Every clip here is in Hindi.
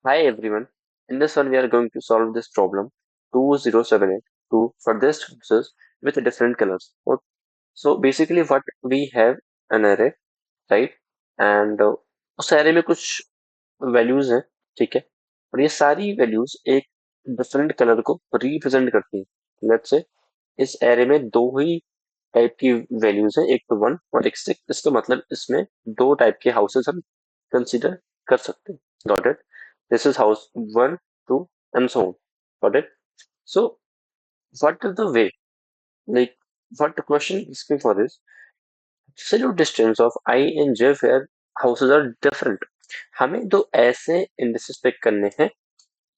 Hi everyone. In this one, we are going to solve this problem 2078 to furthest houses with different colors. So basically, what we have an array, right? And उस array में कुछ values हैं, ठीक है? और ये सारी values एक different color को represent करती हैं. Let's say इस array में दो ही टाइप की values हैं, एक तो 1 और एक 6. इसका मतलब इसमें दो टाइप के houses हम consider कर सकते हैं. Got it? This is house 1, 2, and so on. Got it? So, what is the way? Like, what the question is asking for is absolute distance of I and j where houses are different. हमें दो ऐसे indices पिक करने हैं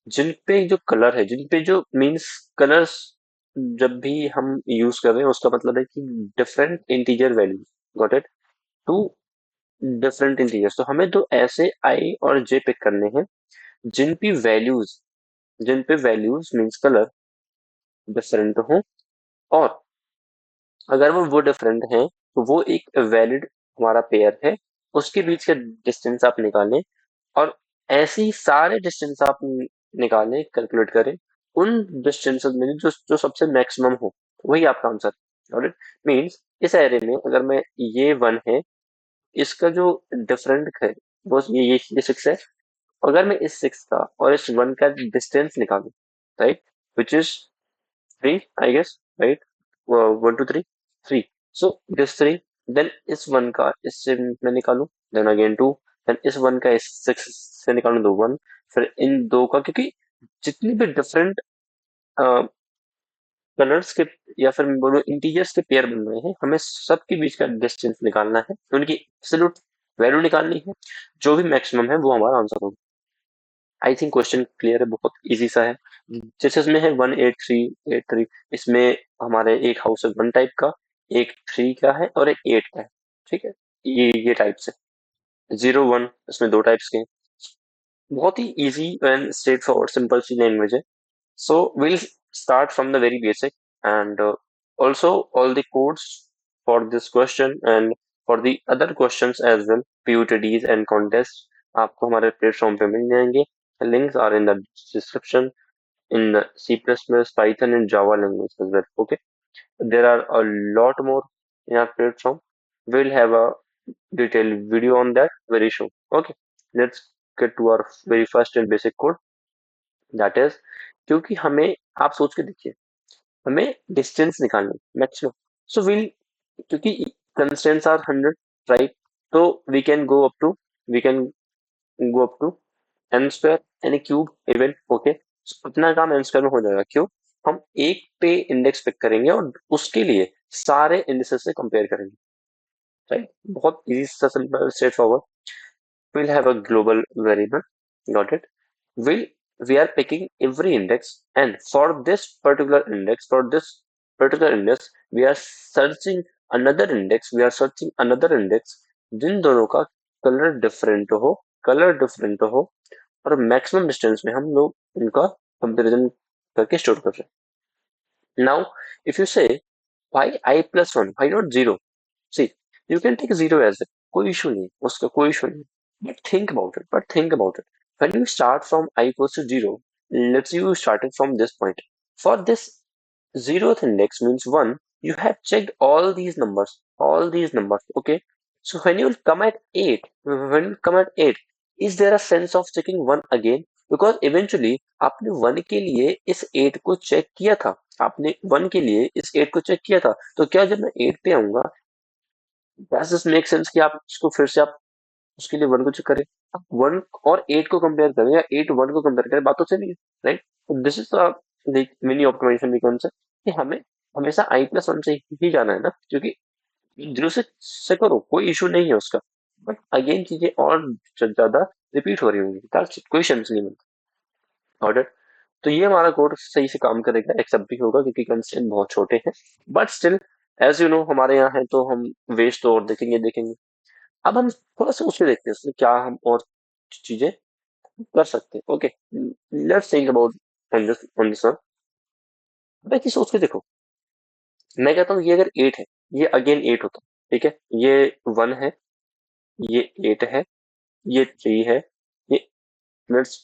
जिन पे जो कलर है, जिन पे जो मीन्स कलर्स जब भी हम यूज कर रहे हैं उसका मतलब है कि different integer value. Got it? Two different integers. तो हमें दो ऐसे आई और जे पिक करने हैं जिन पे वैल्यूज जिन पे वैल्यूज मीन्स कलर डिफरेंट हो. और अगर वो डिफरेंट है तो वो एक वैलिड हमारा पेयर है. उसके बीच का डिस्टेंस आप निकालें और ऐसे ही सारे डिस्टेंस आप निकालें, कैलकुलेट करें. उन डिस्टेंसेस में जो जो सबसे मैक्सिमम हो वही आपका आंसर. और इट मीन्स इस एरे में अगर मैं ये 1 है, इसका जो डिफरेंट है वो ये 6 है. अगर मैं इस 6 का और इस 1 का डिस्टेंस निकालूं, right, which is 3, I guess, right? 1 to 3, 3. So this 3, then इस 1 का इससे मैं निकालूं, then again 2, then इस 1 का इस 6 से निकालूं तो 1. फिर इन दो का, क्योंकि जितनी भी डिफरेंट कलर्स के या फिर मैं बोलूं इंटीजर्स के पेयर बन रहे हैं, हमें सबके बीच का डिस्टेंस निकालना है, उनकी एब्सोल्यूट वैल्यू निकालनी है. जो भी मैक्सिमम है वो हमारा आंसर होगा. आई थिंक क्वेश्चन क्लियर है, बहुत इजी सा है. जैसे इसमें है 1 8 3 8 3. इसमें हमारे एक हाउस है 1 टाइप का, एक 3 का है और एक 8 का है. ठीक है, ये टाइप्स है. 0 1 इसमें दो टाइप्स के हैं. बहुत ही easy and straightforward simple C language है. So we'll start from the very basic, and also all the codes for this question and for the other questions as well, PUTDs and contests आपको हमारे प्लेटफॉर्म पे मिल जाएंगे. Links are in the description in the C++, Python and Java language as well. Okay, there are a lot more in our platform. We'll have a detailed video on that very soon. Okay, let's get to our very first and basic code. That is, क्योंकि हमें, आप सोच के देखिए, हमें डिस्टेंस निकालनी मैक्सिमम. सो विल, क्योंकि कंस्टेंट्स आर 100, राइट? तो we can go up to N square, any cube even. Okay, अपना काम एन स्क्वायर में हो जाएगा. क्यों? हम एक पे इंडेक्स पिक करेंगे और उसके लिए सारे इंडिसेस से कंपेयर करेंगे. राइट, बहुत इजी सा, simple, straight forward. we'll have a global variable. Got it? will we are picking every index, and for this particular index we are searching another index जिन दोनों का कलर डिफरेंट हो और मैक्सिमम डिस्टेंस में हम लोग उनका कंपेरिजन करके स्टोर कर रहे हैं. नाउ इफ यू से why I+1, why not 0? See, you can take 0 as it. कोई इशू नहीं, उसका कोई इशू नहीं. But think about it. When you start from I equals to 0, let's say you started from this point. For this zeroth index means 1, you have checked all these numbers, okay? So when you come at 8, is there a sense of checking 1 again? Because eventually आपने 1 के लिए इस 8 को चेक किया था. तो क्या जब मैं 8 पे आऊंगा, does this make sense कि आप इसको फिर से आप उसके लिए 1 को चेक करें? आप 1 और 8 को कंपेयर करें या 8 1 को कंपेयर करें, बात तो सेम ही है, right? This is the mini optimization we can say, कि हमें हमेशा I+1 से ही जाना है ना, क्योंकि 0 से करो कोई इशू नहीं है उसका. बट अगेन चीजें और ज्यादा रिपीट हो रही होंगी, कोई सेंस नहीं बनता. ऑर्डर. तो ये हमारा कोड सही से काम करेगा, एक्सेप्ट भी होगा क्योंकि कंस्ट्रेंट बहुत छोटे हैं. But still, as you know, हमारे यहाँ है तो हम वेस्ट तो और देखेंगे. अब हम थोड़ा सोच के देखते हैं उसमें क्या हम और चीजें कर सकते हैं. Okay, let's think about on this one. बाकी सोच के देखो, मैं कहता हूँ ये अगर 8 है, ये अगेन 8 होता. ठीक है, ये 1 है, ये 8 है, ये 3 है, ये, let's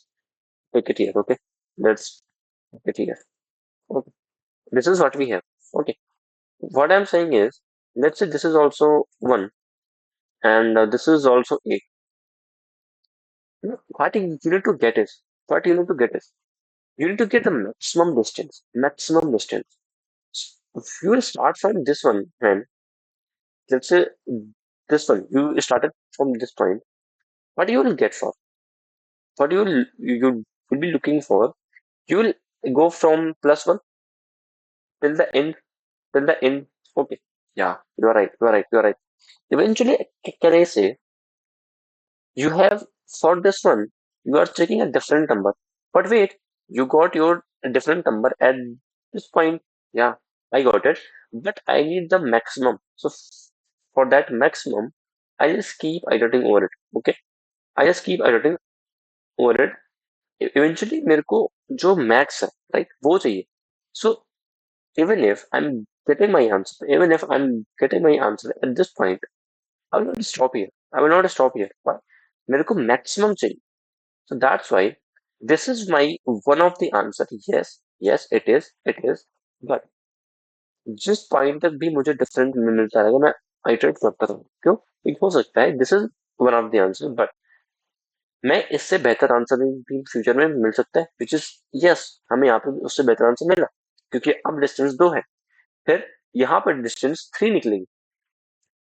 make it here. Okay, let's make it here. Okay, this is what we have. Okay, what I'm saying is, let's say this is also 1 and this is also 8. What you need to get is, what you need to get is, you need to get the maximum distance. Maximum distance. If you will start from this one, and let's say this one, you started from this point. What you will get for? What you will be looking for? You will go from +1 till the end, till the end. Okay. Yeah, you are right. You are right. You are right. Eventually, can I say you have for this one, you are checking a different number. But wait, you got your different number at this point. Yeah, I got it. But I need the maximum. So for that maximum, I just keep iterating over it. Okay, I just keep iterating over it. Eventually मेरे को जो max है, right, वो चाहिए. So even if I'm getting my answer, even if I'm getting my answer at this point, I will not stop here. I will not stop here. Why? मेरे को maximum चाहिए. So that's why this is my one of the answer. Yes, yes, it is, it is. But जिस पॉइंट तक भी मुझे डिफरेंट मिलता रहेगा मैं आइटरेट करता रहूँ. क्यों? एक हो सकता है this is one of the answer, but मैं इससे बेहतर आंसर भी फ्यूचर में मिल सकता है, विच इज यस, हमें यहाँ पे उससे बेहतर आंसर मिला क्योंकि अब डिस्टेंस 2 है. फिर यहाँ पर डिस्टेंस 3 निकलेगी.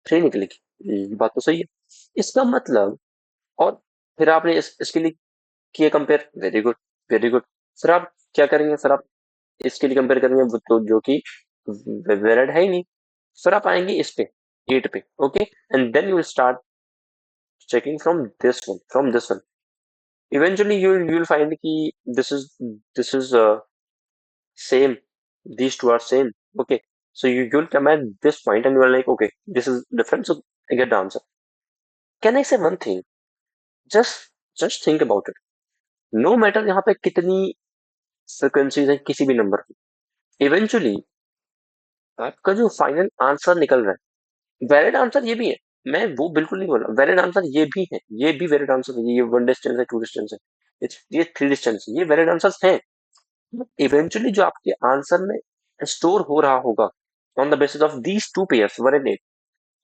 3 निकलेगी, ये बात तो सही है. इसका मतलब, और फिर आपने इसके लिए किया compare. Very good, very good. फिर आप क्या करेंगे? फिर आप इसके लिए कंपेयर करेंगे वो तो जो कि वैलिड है ही नहीं. फिर आप आएंगे इस पे 8 पे. Okay, and then you will start checking from this one. Eventually you will find कि this is same. These two are same. Okay, so you'll come at this point and you are like, okay, this is different, so I get the answer. Can I say one thing? Just think about it. No matter यहाँ पे कितनी फ्रिक्वेंसीज है किसी भी नंबर की, इवेंचुअली आपका जो फाइनल आंसर निकल रहा है, वैलिड आंसर ये भी है. मैं वो बिल्कुल नहीं बोल रहा. वैलिड आंसर ये भी है, ये भी वैलिड आंसर है. ये 1 डिस्टेंस है, 2 डिस्टेंस है, ये 3 डिस्टेंस है, ये वैलिड आंसर्स हैं. इवेंचुअली जो आपके आंसर में स्टोर हो रहा होगा on the basis of these two pairs 1 and 8,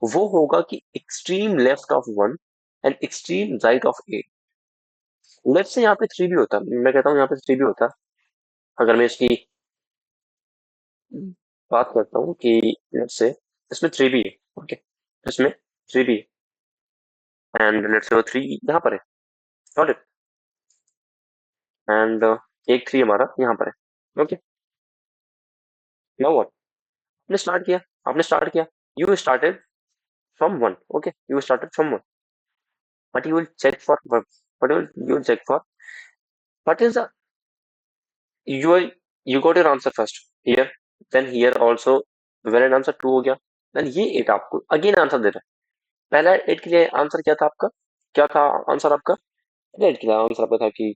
वो होगा कि extreme left of 1 and extreme right of 8. Let's say यहाँ पे 3 भी होता, मैं कहता हूँ यहाँ पे 3 भी होता. अगर मैं इसकी बात करता हूँ कि लेट्स से इसमें 3 भी है. ओके, इसमें 3 भी है एंड लेट्स से वो 3 यहाँ पर है. Got it. एंड एक 3 हमारा यहाँ पर है. Okay, now what? आपने स्टार्ट किया, आपने स्टार्ट किया. You started from 1. Okay, you started from 1. But you will check for what you will check for. What is the you are you got your answer first here, then here also valid answer 2 हो गया. then ये 8 आपको अगेन आंसर दे रहा है. पहला 8 के लिए आंसर क्या था आपका? क्या था आंसर आपका? पहले 8 के लिए आंसर आपका था कि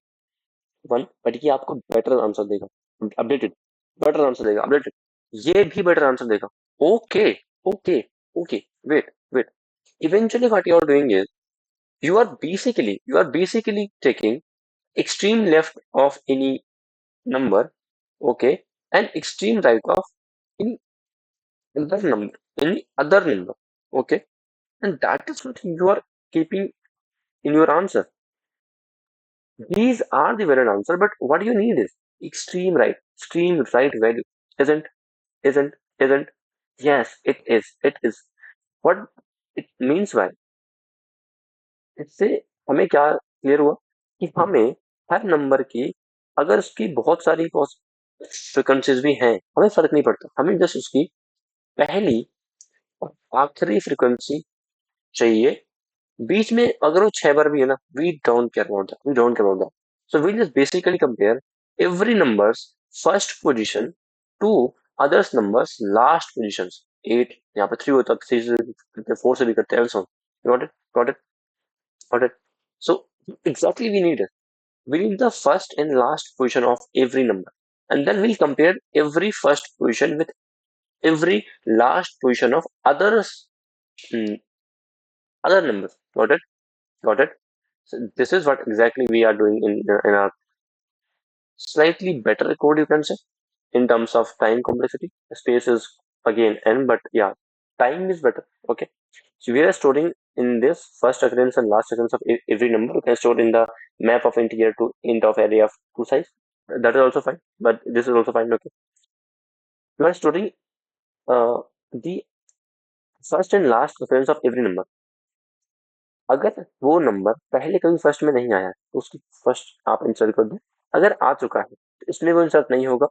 1, बट ये आपको बेटर आंसर देगा, अपडेटेड. बेटर आंसर देगा, अपडेटेड. ये भी बेटर आंसर देगा. Okay, okay, okay. Wait, wait. Eventually what you are doing is you are basically taking extreme left of any number, okay, and extreme right of any other number, okay, and that is what you are keeping in your answer. These are the valid answer, but what you need is extreme right value. Isn't, isn't. Yes, it is. What it means by, इससे हमें क्या क्लियर हुआ कि हमें हर नंबर की, अगर उसकी बहुत सारी फ्रिक्वेंसीज भी हैं, हमें फर्क नहीं पड़ता. हमें जस्ट उसकी पहली और आखिरी फ्रिक्वेंसी चाहिए. बीच में अगर वो 6 बार भी है ना, we don't care about that, we don't care about that. So we just basically compare every numbers first position to others numbers last positions. 8 यहाँ पे 3 होता है, 3 से करते हैं, 4 से भी करते हैं. Got it, got it, got it. So exactly we need the first and last position of every number, and then we'll compare every first position with every last position of mm, other numbers. Got it, got it. So this is what exactly we are doing in our slightly better code, you can say, in terms of time complexity. Space is again n, but yeah, time is better. Okay, so we are storing in this first occurrence and last occurrence of every number. You can store in the map of integer to int of array of two size. That is also fine, but this is also fine. Okay, you are storing the first and last occurrence of every number. अगर वो नंबर पहले कभी फर्स्ट में नहीं आया तो उसकी फर्स्ट आप इंसर्ट कर दो। अगर आ चुका है तो इसमें वो इंसर्ट नहीं होगा,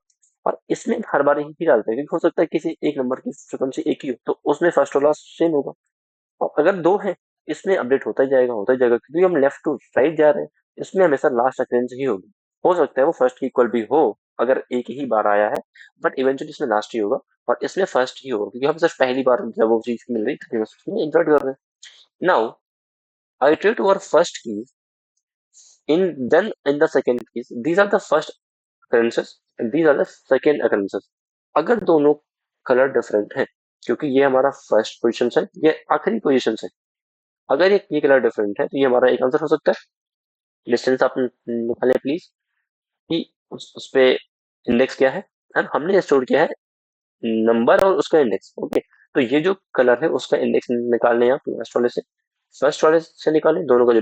और इसमें हर बार ही डालते हैं क्योंकि हो सकता है किसी एक नंबर की फ्रिक्वेंसी एक ही हो तो उसमें फर्स्ट और लास्ट सेम होगा। और अगर दो है, इसमें अपडेट होता ही जाएगा क्योंकि हम लेफ्ट टू राइट जा रहे हैं। इसमें हमेशा लास्ट अक्रेंस ही होगी। हो सकता है वो फर्स्ट की इक्वल भी हो अगर एक ही बार आया है, बट इवेंचुअली इसमें लास्ट ही होगा और इसमें फर्स्ट ही होगा क्योंकि हम सिर्फ पहली बार जब वो चीज मिल रही थी उसमें इंसर्ट कर रहे हैं। Now iterate over first keys in then in the second keys. These are the first occurrences and these are the second occurrences. अगर दोनों कलर डिफरेंट है, क्योंकि ये हमारा फर्स्ट पोजीशन है, ये आखिरी पोजीशन है, अगर ये कलर डिफरेंट है तो ये हमारा एक आंसर हो सकता है। डिस्टेंस आप निकालें प्लीज कि उस पे इंडेक्स क्या है हमने स्टोर किया है नंबर और उसका इंडेक्स। ओके, तो ये जो कलर है उसका इंडेक्स निकालने आप फर्स्ट वाले से निकालें, दोनों का जो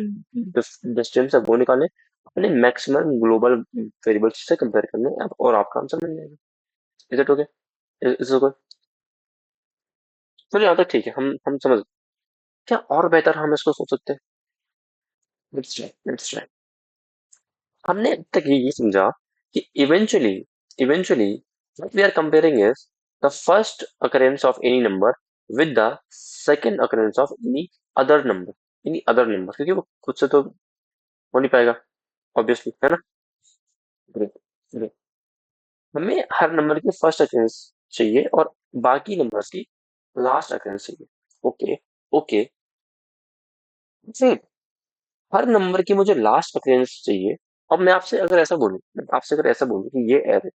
डिस्टेंस है वो निकालें, अपने मैक्सिमम ग्लोबल वेरिएबल्स से कंपेयर करने और आपका आंसर मिल जाएगा। Is it okay? Is okay? चलिए यहाँ तक ठीक है, हम समझ। क्या और बेहतर हम इसको सोच सकते हैं? Let's try. हमने अब तक ये समझा कि eventually what we are comparing is the first occurrence of any number with the second occurrence of any other number, क्योंकि वो खुद से तो हो नहीं पाएगा ऑब्वियसली, है ना? Great, great. हमें हर नंबर की फर्स्ट अकरेंस चाहिए और बाकी नंबर्स की लास्ट अकरेंस चाहिए। ओके, ओके, फिर हर नंबर की मुझे लास्ट अकरेंस चाहिए। अब मैं आपसे अगर ऐसा बोलूं कि ये एरे,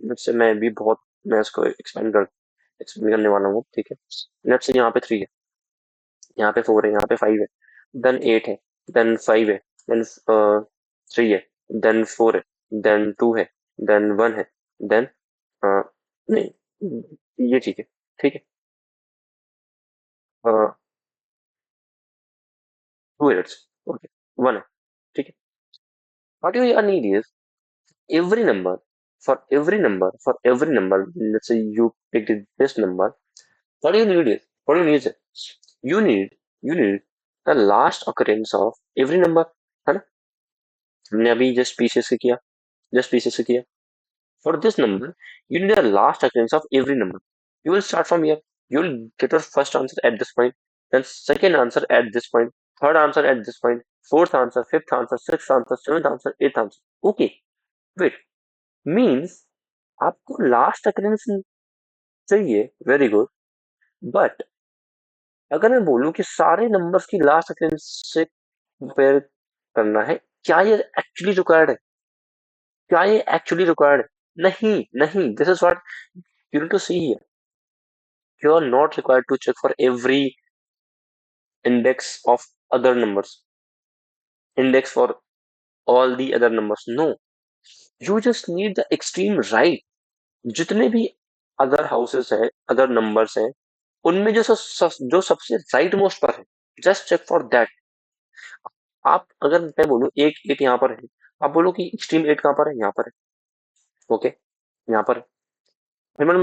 मुझसे मैं भी बहुत, मैं इसको एक्सपेंड करने वाला हूँ, ठीक है? लेट्स से यहाँ पे 3 है, यहाँ पे 4 है, यहाँ पे 5 है, देन 8 है, देन 5 है, देन 3 है, देन 4 है, देन 2 है, देन 1 है, देन नहीं, ये ठीक है, ठीक है, 2 एरर्स, ओके, 1 है, ठीक है। What you need is every number for every number, let's say you picked this number. What do you need is you need the last occurrence of every number, है ना? हमने अभी जस्ट पीछे से किया for this number. You need a last occurrence of every number. You will start from here. You will get your first answer at this point, then second answer at this point, third answer at this point, fourth answer, fifth answer, sixth answer, seventh answer, eighth answer. Okay, wait, means आपको लास्ट अकरेंस चाहिए, वेरी गुड, बट अगर मैं बोलूं कि सारे नंबर्स की लास्ट अकरेंस से कंपेयर करना है, क्या ये एक्चुअली रिक्वायर्ड है? क्या ये एक्चुअली रिक्वायर्ड है? नहीं, नहीं, this is what you need to see here. You are not required to check for every index of other numbers, index for all the other numbers. No, you just need the extreme right. जितने भी अदर हाउसेस है, अदर नंबर्स हैं, उनमें जो सबसे राइट मोस्ट पर है, जस्ट चेक फॉर दैट। आप अगर मैं बोलूं एक एट यहाँ पर है, आप बोलो कि एक्सट्रीम एट कहाँ पर है? यहाँ पर है। ओके, यहाँ पर है। फिर मैंने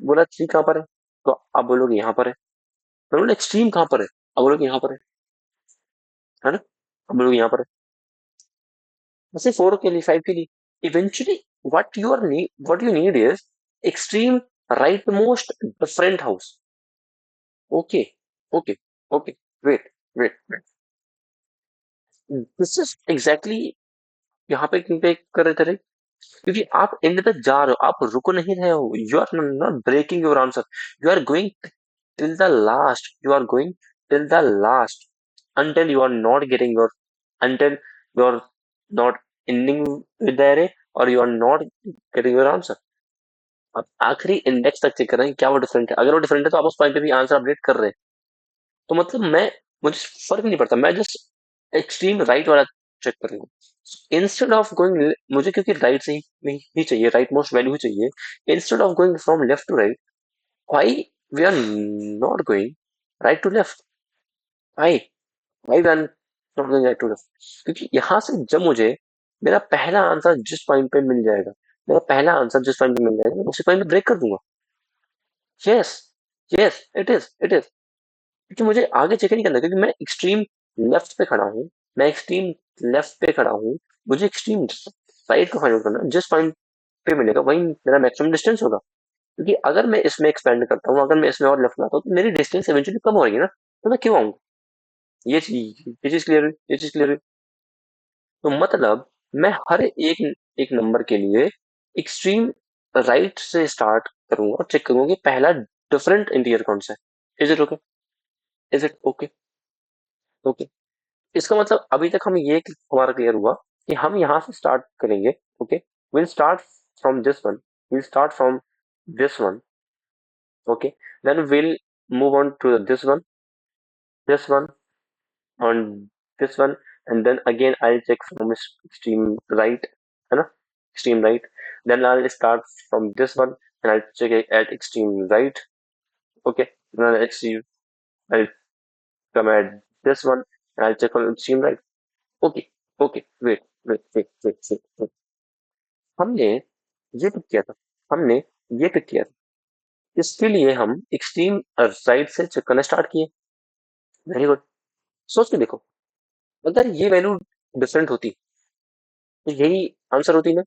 बोला थ्री कहाँ पर है, तो आप बोलोगे यहाँ पर है। मैंने बोला एक्सट्रीम कहाँ पर है, आप बोलोगे यहाँ पर है ना? आप बोलोगे यहाँ पर है। वैसे 4 के लिए, 5 के लिए, eventually what you need is extreme rightmost different house. Okay, okay, okay, wait, this is exactly यहाँ पे क्यों पे कर रहे थे रे? क्योंकि आप एंड तक जा रहे हो, आप रुक नहीं रहे हो, you are not breaking your answer, you are going till the last, you are going till the last, until you are not getting your, until you are not ending with the array or you are not getting your answer। आप आखिरी इंडेक्स तक चेक कर रहे हैं क्या वो डिफरेंट है। अगर वो डिफरेंट है तो आप उस पॉइंट पे भी आंसर अपडेट कर रहे हैं। तो मतलब मुझे फर्क नहीं पड़ता, मैं जस्ट एक्सट्रीम राइट वाला चेक कर रही हूँ। इंस्टेड ऑफ गोइंग, मुझे क्योंकि राइट से ही चाहिए, राइट मोस्ट वैल्यू ही चाहिए, instead of going from left to right, why we are not going right to left? Why why we are not going right to left? क्योंकि यहाँ से जब मुझे मेरा पहला आंसर जिस पॉइंट पे मिल जाएगा, मेरा पहला आंसर जिस पॉइंट पे मिल जाएगा, मैं उसी पॉइंट पे ब्रेक कर दूंगा। यस, यस, इट इज, क्योंकि मुझे आगे चेक नहीं करना, क्योंकि मैं एक्सट्रीम लेफ्ट पे खड़ा हूँ, मैं एक्सट्रीम लेफ्ट पे खड़ा हूँ, मुझे एक्सट्रीम राइट को फाइंड आउट करना है। जिस पॉइंट पे मिलेगा वही मेरा मैक्सिमम डिस्टेंस होगा। क्योंकि अगर मैं इसमें एक्सपेंड करता हूँ, अगर मैं इसमें और लेफ्ट में आता हूँ, तो मेरी डिस्टेंस इवेंचुअली कम होगी ना, तो मैं क्यों आऊंगा? ये चीज क्लियर हुई, ये चीज क्लियर हुई। तो मतलब मैं हर एक एक नंबर के लिए एक्सट्रीम राइट से स्टार्ट करूंगा और चेक करूंगा कि पहला डिफरेंट इंटीरियर कौन सा है। Is it okay? Is it okay? Okay. इसका मतलब अभी तक हम ये हमारा क्लियर हुआ कि हम यहाँ से स्टार्ट करेंगे। Okay, will start from this one, will start from this one. Okay, then will move on to this one on this one, and then again I'll check from extreme right, है ना, extreme right. Then I'll start from this one and I'll check it at extreme right. Okay, then I'll come at this one and I'll check on extreme right. Okay, okay, wait. हमने ये पिक किया था, हमने ये पिक किया था, इसके लिए हम एक्सट्रीम राइट से चेक करना स्टार्ट किए। Very good. सोच के देखो, अगर ये वैल्यू डिफरेंट होती तो यही आंसर होती ना।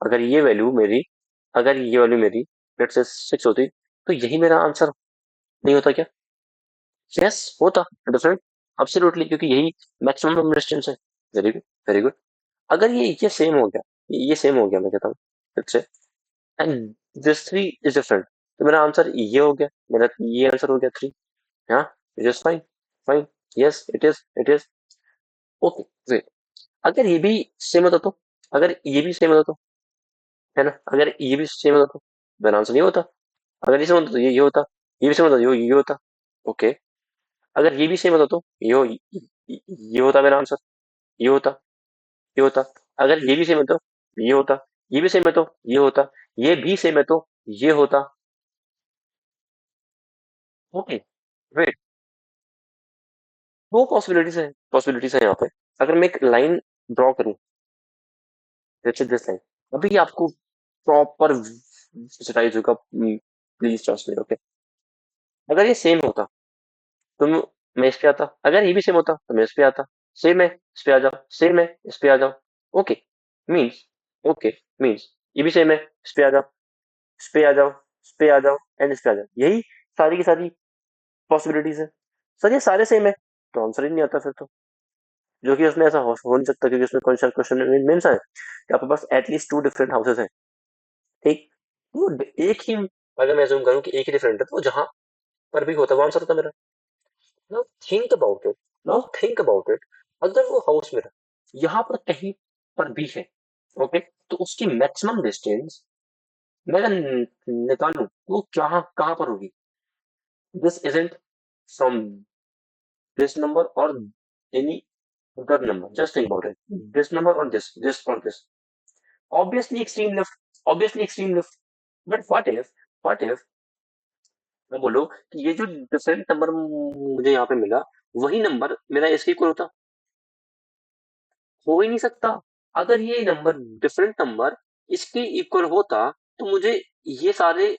अगर ये वैल्यू मेरी अगर ये वैल्यू मेरी लेट्स से 6 होती, तो यही मेरा आंसर नहीं होता क्या? यस, होता डिफरेंट, एब्सोल्युटली, क्योंकि यही मैक्सिमम डिस्टेंस है। Very good, very good. अगर ये सेम हो गया, ये सेम हो गया, मैं कहता हूँ फिर से, and this three is different, तो मेरा आंसर ये हो गया, मेरा ये आंसर हो गया थ्री। हाँ, it is fine, fine, yes it is okay. Wait, अगर ये भी सेम होता तो, अगर ये भी सेम होता तो, है ना, अगर ये भी सेम होता तो मेरा आंसर नहीं होता। अगर ये सेम होता तो ये होता, ये भी सेम होता तो ये होता। ओके, अगर ये भी सेम होता तो ये होता मेरा आंसर, ये होता, ये होता। अगर ये भी सेम है तो ये होता, ये भी सेम है तो ये होता, ये भी सेम है तो ये होता। ओके, वेट, दो पॉसिबिलिटीज है यहाँ पे। अगर मैं एक लाइन ड्रॉ करूँ, जैसे दिस लाइन, अभी आपको प्रॉपर विजुअलाइज होगा, प्लीज ट्रस्ट मी। ओके, अगर ये सेम होता तो मैं इस पे आता, अगर ये भी सेम होता तो मैं इस पे आता, सेम है इस पे आ जाओ, सेम है इस पे आ जाओ। ओके, मीन्स, ओके, मीन्स ये भी सेम है इस पे आ जाओ, इस पे आ जाओ, इस पे आ जाओ एंड इस पे आ जाओ, यही सारी की सारी पॉसिबिलिटीज है। सर ये सारे सेम है, तो आंसर ही नहीं आता फिर तो, जो कि उसमें ऐसा हो नहीं सकता, क्योंकि उसमें कौन सा क्वेश्चन में मेन सा है कि आपके पास एटलीस्ट टू डिफरेंट हाउसेस हैं। ठीक, वो एक ही, अगर मैं अज्यूम करूं कि एक ही डिफरेंट है, तो वो जहां पर भी होता है वो आंसर होता है मेरा। Now think about it, now think about it, अगर वो हाउस मेरा यहाँ पर कहीं पर भी है, ओके, तो उसकी मैक्सिमम डिस्टेंस मैं अगर निकालूं तो वो कहाँ कहाँ पर होगी? This isn't from this number और any other number, just think about it, this number और this obviously extreme left, obviously extreme left. But what if मैं बोलो कि ये जो डिफरेंट नंबर मुझे यहाँ पे मिला, वही नंबर मेरा इसके इक्वल होता? हो ही नहीं सकता। अगर ये नंबर, डिफरेंट नंबर इसके इक्वल होता, तो मुझे ये सारे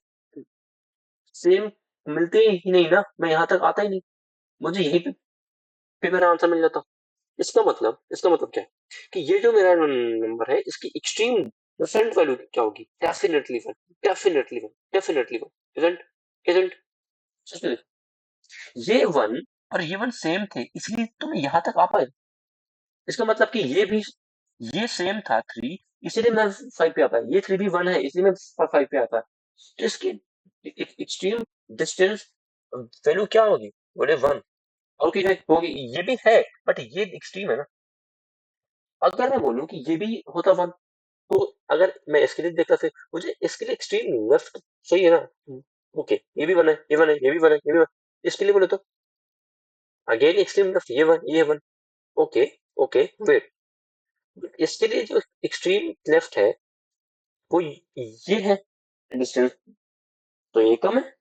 सेम मिलते ही नहीं ना, मैं यहाँ तक आता ही नहीं, मुझे यही पे मेरा आंसर मिल जाता। इसका मतलब क्या है कि ये जो मेरा नंबर है, इसकी एक्सट्रीम डिफरेंट वैल्यू क्या होगी? Definitely one, definitely one, definitely one. Isn't isn't, ये वन और ये वन सेम थे, इसलिए तो मैं यहाँ तक आ पाया। इसका मतलब कि ये सेम था थ्री, इसीलिए मैं फाइव पे आ पाया, ये थ्री भी वन है इसलिए मैं फाइव पे आ पाया। तो इसकी एक्सट्रीम डिस्टेंस वैल्यू क्या होगी? बोले वन। ओके है, होगी, ये भी है, बट ये एक्सट्रीम है ना। अगर मैं बोलूं कि ये भी होता वन, तो अगर मैं इसके लिए देखता फिर मुझे इसके लिए एक्सट्रीम लेफ्ट सही है ना। ओके, ये भी वन है, ये वन है, ये भी वन है, ये भी वन, इसके लिए बोले तो अगेन एक्सट्रीम लेफ्ट, ये वन, ये one. Okay, okay, wait, but इसके लिए जो एक्सट्रीम लेफ्ट है वो ये है डिस्टेंस, तो ये कम है।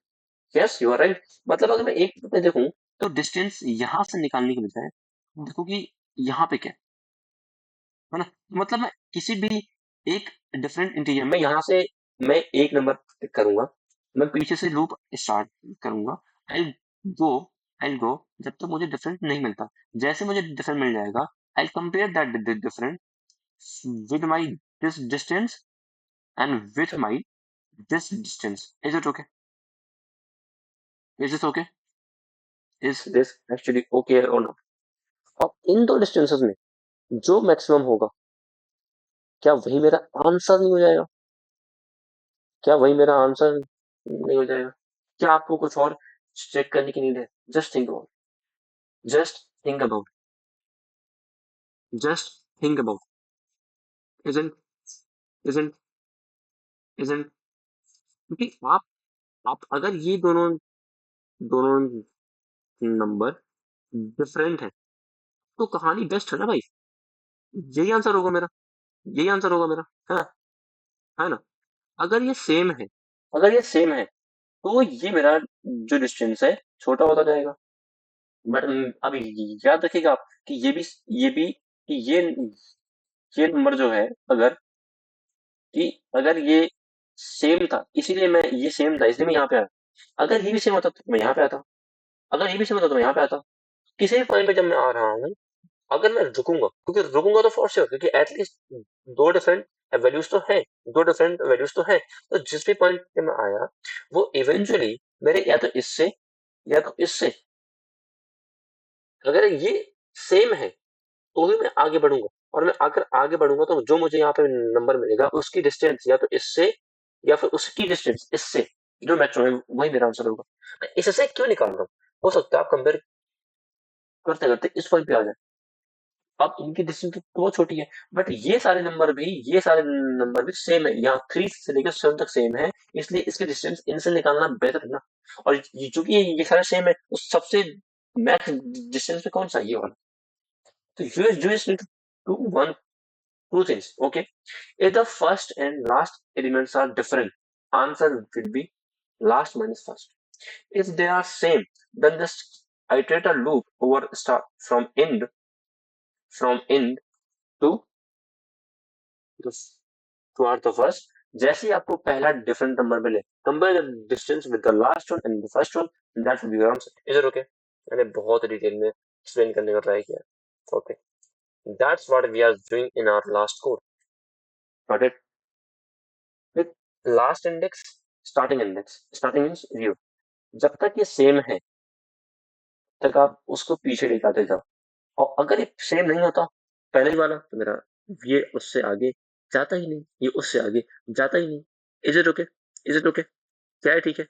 Yes you are right. मतलब अगर मैं एक पे देखूं तो डिस्टेंस यहां से निकालने के बजाय देखो कि यहाँ पे क्या है ना, मतलब मैं किसी भी एक डिफरेंट इंटीजर में यहाँ से मैं एक नंबर पिक करूंगा, मैं पीछे से लूप स्टार्ट करूंगा, आई गो आई गो जब तक मुझे डिफरेंट नहीं मिलता। जैसे मुझे डिफरेंट मिल जाएगा I compare that different with my this distance and with my this distance. Is it okay? Is this okay? Is this actually okay or not? अब इन दो डिस्टेंसेस में जो मैक्सिमम होगा क्या वही मेरा आंसर नहीं हो जाएगा? क्या वही मेरा आंसर नहीं हो जाएगा? क्या आपको कुछ और चेक करने की नीड है? Just think about, just think about, just think about. Isn't isn't isn't क्योंकि आप अगर ये दोनों दोनों नंबर डिफरेंट है तो कहानी बेस्ट है ना भाई। यही आंसर होगा मेरा, यही आंसर होगा मेरा, है ना, है ना। अगर ये सेम है, अगर ये सेम है तो ये मेरा जो डिस्टेंस है छोटा होता जाएगा। बट अब याद रखिएगा आप कि ये भी कि ये नंबर जो है, अगर ये सेम था इसीलिए मैं ये सेम था इसलिए मैं यहाँ पे आया। अगर ये भी सेम होता तो मैं यहाँ पे आता, अगर ये भी सेम होता तो मैं यहाँ पे आता। किसी भी पॉइंट पे जब मैं आ रहा हूँ, अगर मैं रुकूंगा, क्योंकि रुकूंगा तो फॉर श्योर, क्योंकि एटलीस्ट दो डिफरेंट वैल्यूज तो है, दो डिफरेंट वैल्यूज तो है, तो जिस भी पॉइंट पे मैं आया वो इवेंचुअली मेरे या तो इससे या तो इससे, अगर ये सेम है तो ही मैं आगे बढ़ूंगा। और मैं अगर आगे बढ़ूंगा तो जो मुझे यहाँ पे नंबर मिलेगा उसकी डिस्टेंस या तो इससे या फिर उसकी डिस्टेंस इससे जो मैक्सिमम है वही मेरा आंसर होगा। मैं इससे क्यों निकाल रहा हूँ? हो सकता है आप कंपेयर करते करते इस पॉइंट पे आ जाए, अब इनकी डिस्टेंस तो बहुत छोटी है, बट ये सारे नंबर भी सेम है, यहाँ 3 से लेकर 7 तक सेम है, इसलिए इसकी डिस्टेंस इनसे निकालना बेहतर है ना। और चूंकि ये सारे सेम है तो सबसे मैक्स डिस्टेंस पे कौन सा है? ये वाला। तो you just need to do two things, okay? If the first and last elements are different, answer will be last minus first. If they are same, then just iterate a loop over start from end to toward the first. जैसे ही आपको पहला डिफरेंट नंबर मिले, compare the distance with the last one and the first one, that will be your answer. Is it okay? मैंने बहुत डिटेल में एक्सप्लेन करने का ट्राई किया। Okay, that's what we are doing in our last code. Got it? With last index, starting index, starting means 0, जब तक ये सेम है तक आप उसको पीछे लेकर जाओ। और अगर ये सेम नहीं होता पहले ही वाला तो मेरा ये उससे आगे जाता ही नहीं, ये उससे आगे जाता ही नहीं। Is it okay? Is it okay? क्या है ठीक है?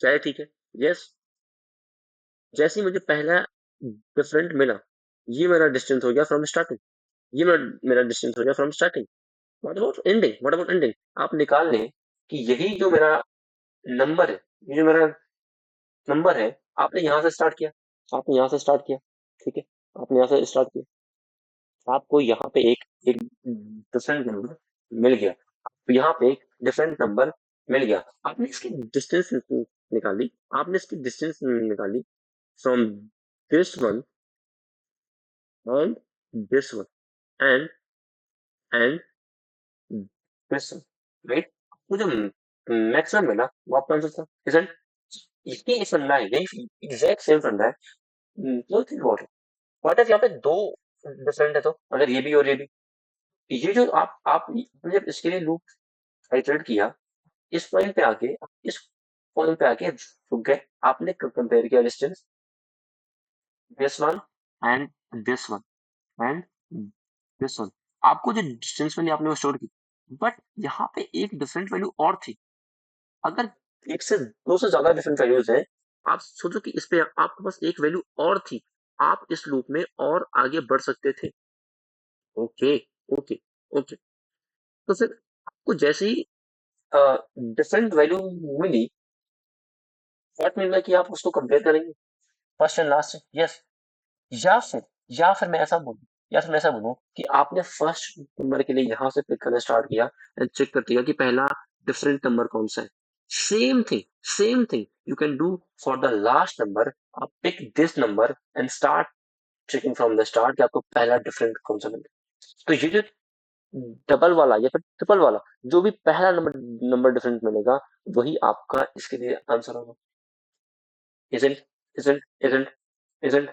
क्या है ठीक है? यस। जैसे ही मुझे पहला डिफरेंट मिला, ये मेरा डिस्टेंस हो गया फ्रॉम स्टार्टिंग, ये मेरा डिस्टेंस हो गया from starting. What about ending? What about ending? आप निकाल लें कि यही जो मेरा नंबर है, ये जो मेरा नंबर है, आपने यहाँ से स्टार्ट किया, आपने यहाँ से स्टार्ट किया, ठीक है, आपने यहाँ से स्टार्ट किया, आपको यहाँ पे एक एक डिफरेंट नंबर मिल गया, तो यहाँ पे एक डिफरेंट नंबर मिल गया, आपने इसकी डिस्टेंस निकाली, आपने इसकी डिस्टेंस निकाली from this one and this one and and this one, right? तो जो मैक्सिमम है ना वो आपका आंसर था, isn't? इसकी फंडा है, यही एग्जैक्ट सेम फंडा है। तो think about it, what if यहाँ पे दो डिफरेंट है, तो अगर ये भी और ये भी, ये जो आपने जब इसके लिए लूप इटरेट किया, इस पॉइंट पे आके इस पॉइंट पे आके रुक गए, आपने कंपेयर किया distance this one and this one and this one, आपको जो डिस्टेंस वैल्यू आपने वो स्टोर की, बट यहाँ पे एक डिफरेंट वैल्यू और थी। अगर एक से दो से ज्यादा डिफरेंट वैल्यूज है, आप सोचो कि इस पे आपके पास एक वैल्यू और थी, आप इस लूप में और आगे बढ़ सकते थे। Okay, okay, okay. तो फिर आपको जैसे ही डिफरेंट वैल्यू मिली, व्हाट मीन बाय कि आप उसको कंपेयर करेंगे फर्स्ट एंड लास्ट से, यस। या फिर या फिर मैं ऐसा बोलूं या फिर मैं ऐसा बोलूँ कि आपने फर्स्ट नंबर के लिए यहाँ से पिक करना स्टार्ट किया एंड चेक कर दिया कि पहला डिफरेंट नंबर कौन सा है। Same thing you can do for the last number. आप pick this number and start checking from the start कि आपको पहला डिफरेंट कौन सा मिले। तो ये जो डबल वाला या फिर ट्रिपल वाला जो भी पहला नंबर नंबर डिफरेंट मिलेगा वही आपका इसके लिए आंसर होगा। isn't isn't isn't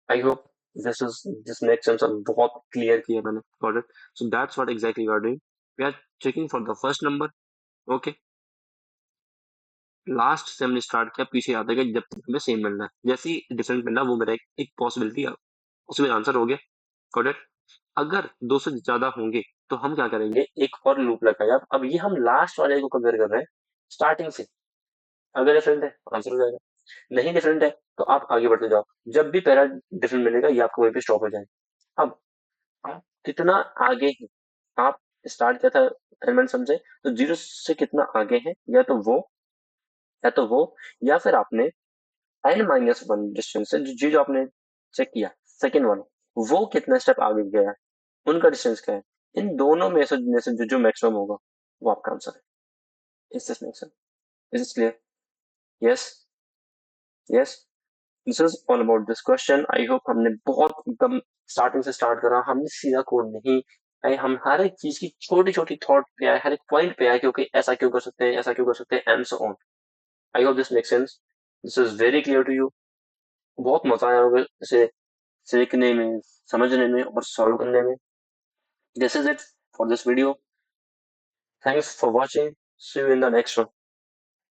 I hope this makes sense और बहुत क्लियर किया मैंने। got it? So that's what exactly we are doing. We are checking for the first number. Okay. Last से हमने स्टार्ट किया, पीछे याद है जब तक हमें सेम मिलना है। जैसे ही डिफरेंट मिलना वो मेरा एक पॉसिबिलिटी है, उसमें आंसर हो गया। got it? अगर दो से ज्यादा होंगे तो हम क्या करेंगे, एक और लूप लगाएगा। अब ये हम लास्ट वाले को कंपेयर कर रहे हैं स्टार्टिंग से। अगर डिफरेंट है आंसर हो जाएगा, नहीं डिफरेंट है तो आप आगे बढ़ते जाओ। जब भी पहला डिफरेंट मिलेगा ये आपको वहीं पे स्टॉप हो जाएगा। अब आप कितना आगे हैं, आप स्टार्ट किया था एलिमेंट समझे, तो जीरो से कितना आगे है, या तो वो या फिर आपने n-1 डिस्टेंस से जो आपने चेक किया सेकेंड वाला, वो कितना स्टेप आगे गया है, उनका डिस्टेंस क्या है। इन दोनों में से जो मैक्सिमम होगा वो आपका आंसर है। Is this make sense? Is this clear? Yes, yes. This is all about this question. I hope हमने बहुत एकदम स्टार्टिंग से स्टार्ट करा, हमने सीधा कोड नहीं आए, हम हर एक चीज की छोटी छोटी थॉट पे आए, हर एक पॉइंट पे आए, क्योंकि ऐसा क्यों कर सकते हैं, ऐसा क्यों कर सकते हैं, and so on. I hope this make sense, this is very clear to you. बहुत मजा आया होगा इसे सीखने में, समझने में और सॉल्व करने में। This is it for this video. Thanks for watching, see you in the next one.